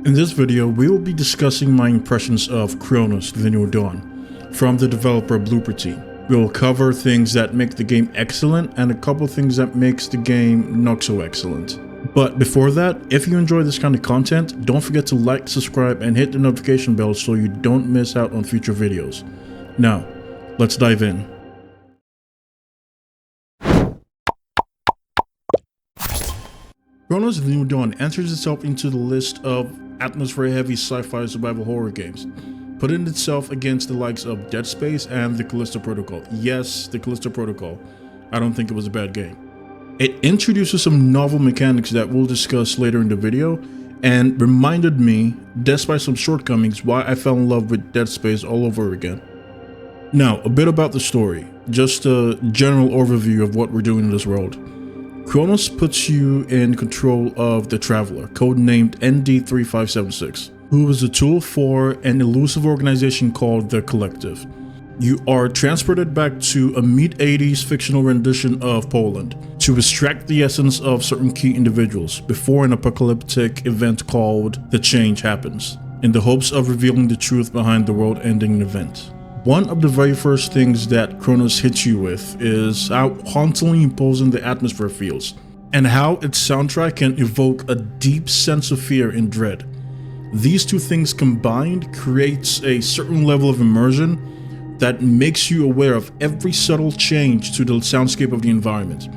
In this video, we will be discussing my impressions of Cronos: The New Dawn from the developer Blooper Team. We will cover things that make the game excellent and a couple things that makes the game not so excellent. But before that, if you enjoy this kind of content, don't forget to like, subscribe, and hit the notification bell so you don't miss out on future videos. Now, let's dive in. Cronos: The New Dawn enters itself into the list of atmosphere-heavy sci-fi survival horror games, putting itself against the likes of Dead Space and the Callisto Protocol. Yes, the Callisto Protocol. I don't think it was a bad game. It introduces some novel mechanics that we'll discuss later in the video, and reminded me, despite some shortcomings, why I fell in love with Dead Space all over again. Now, a bit about the story, just a general overview of what we're doing in this world. Cronos puts you in control of the Traveler, codenamed ND-3576, who is a tool for an elusive organization called the Collective. You are transported back to a mid-80s fictional rendition of Poland to extract the essence of certain key individuals before an apocalyptic event called The Change happens, in the hopes of revealing the truth behind the world-ending event. One of the very first things that Cronos hits you with is how hauntingly imposing the atmosphere feels, and how its soundtrack can evoke a deep sense of fear and dread. These two things combined creates a certain level of immersion that makes you aware of every subtle change to the soundscape of the environment.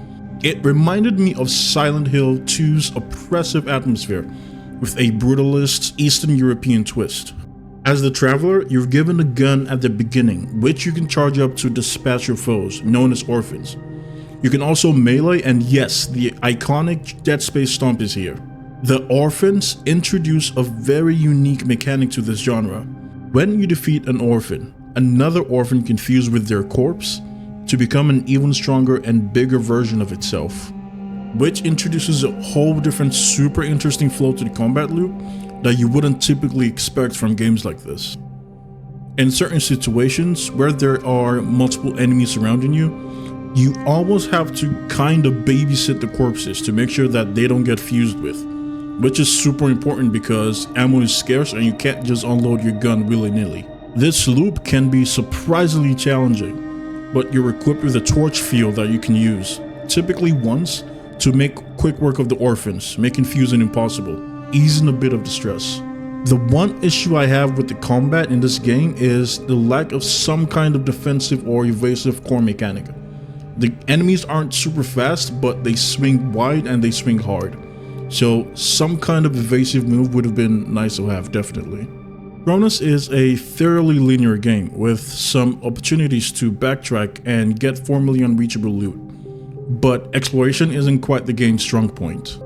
It reminded me of Silent Hill 2's oppressive atmosphere, with a brutalist Eastern European twist. As the Traveler, you're given a gun at the beginning, which you can charge up to dispatch your foes, known as orphans. You can also melee, and yes, the iconic Dead Space stomp is here. The orphans introduce a very unique mechanic to this genre. When you defeat an orphan, another orphan can fuse with their corpse to become an even stronger and bigger version of itself, which introduces a whole different super interesting flow to the combat loop that you wouldn't typically expect from games like this. In certain situations where there are multiple enemies surrounding you, you almost have to kind of babysit the corpses to make sure that they don't get fused with, which is super important because ammo is scarce and you can't just unload your gun willy-nilly. This loop can be surprisingly challenging, but you're equipped with a torch field that you can use, typically once, to make quick work of the orphans, making fusing impossible, easing a bit of the stress. The one issue I have with the combat in this game is the lack of some kind of defensive or evasive core mechanic. The enemies aren't super fast, but they swing wide and they swing hard, so some kind of evasive move would have been nice to have, definitely. Cronos is a thoroughly linear game with some opportunities to backtrack and get formerly unreachable loot, but exploration isn't quite the game's strong point.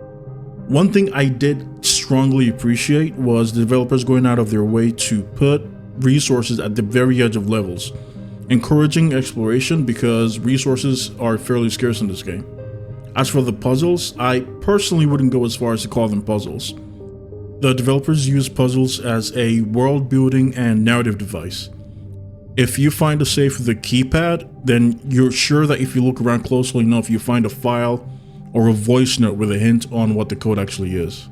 One thing I did strongly appreciate was the developers going out of their way to put resources at the very edge of levels, encouraging exploration because resources are fairly scarce in this game. As for the puzzles, I personally wouldn't go as far as to call them puzzles. The developers use puzzles as a world building and narrative device. If you find a safe with a keypad, then you're sure that if you look around closely enough, you find a file or a voice note with a hint on what the code actually is.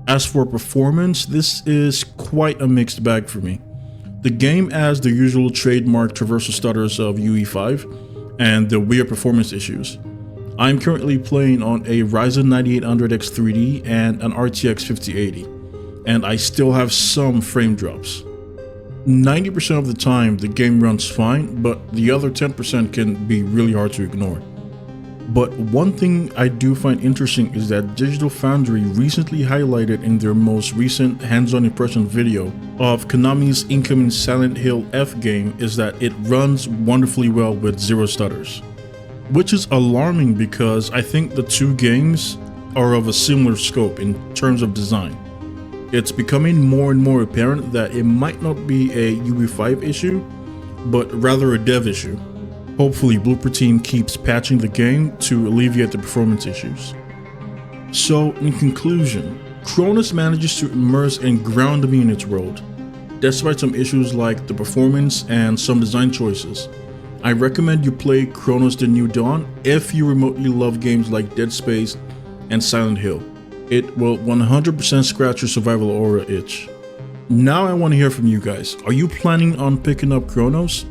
As for performance, this is quite a mixed bag for me. The game has the usual trademark traversal stutters of UE5 and the weird performance issues. I'm currently playing on a Ryzen 9800X 3D and an RTX 5080, and I still have some frame drops. 90% of the time the game runs fine, but the other 10% can be really hard to ignore. But one thing I do find interesting is that Digital Foundry recently highlighted in their most recent hands-on impression video of Konami's incoming Silent Hill F game is that it runs wonderfully well with zero stutters. Which is alarming because I think the two games are of a similar scope in terms of design. It's becoming more and more apparent that it might not be a UE5 issue, but rather a dev issue. Hopefully, Blooper Team keeps patching the game to alleviate the performance issues. So, in conclusion, Cronos manages to immerse and ground me in its world, despite some issues like the performance and some design choices. I recommend you play Cronos: The New Dawn if you remotely love games like Dead Space and Silent Hill. It will 100% scratch your survival aura itch. Now I want to hear from you guys. Are you planning on picking up Cronos?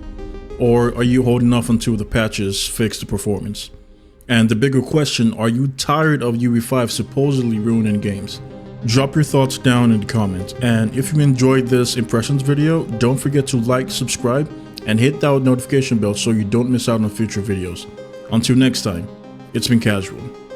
Or are you holding off until the patches fix the performance? And the bigger question, are you tired of UE5 supposedly ruining games? Drop your thoughts down in the comments. And if you enjoyed this impressions video, don't forget to like, subscribe, and hit that notification bell so you don't miss out on future videos. Until next time, it's been Casual.